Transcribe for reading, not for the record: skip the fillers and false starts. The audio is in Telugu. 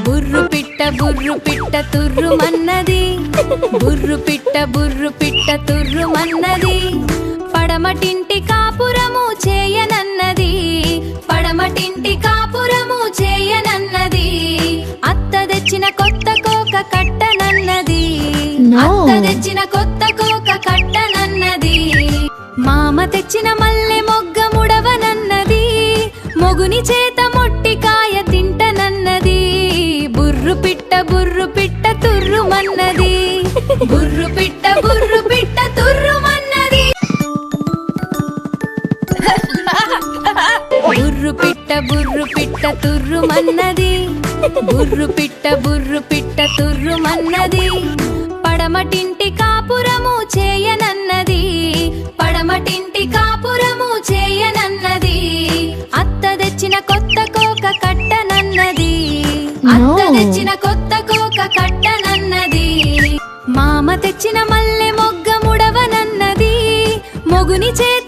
బుర్రు పిట్ట తుర్రుమన్నది, బుర్రు పిట్ట తుర్రుమన్నది. పడమటింటి కాపురము చేయనన్నది, పడమటింటి కాపురము చేయనన్నది. అత్త తెచ్చిన కొత్త కోక కట్టనన్నది, అత్త తెచ్చిన కొత్త కోక కట్టనన్నది. మామ తెచ్చిన మల్లె మొగ్గ ముడవనన్నది, మొగుని చేత మొట్టికాయ తింటనన్నది. బుర్రు పిట్ట తుర్రుమన్నది, బుర్రు పిట్ట తుర్రుమన్నది. బుర్రు పిట్ట తుర్రుమన్నది, బుర్రు పిట్ట తుర్రుమన్నది. పడమటింటి కాపురము చేయనన్నది, పడమటింటి కాపురము చేయనన్నది. అత్త తెచ్చిన కొత్త కోక కట్టనన్నది, అత్త తెచ్చిన కొత్త కోక కట్టనన్నది. మామ తెచ్చిన మల్లె మొగ్గ ముడవనన్నది, మొగుని చేత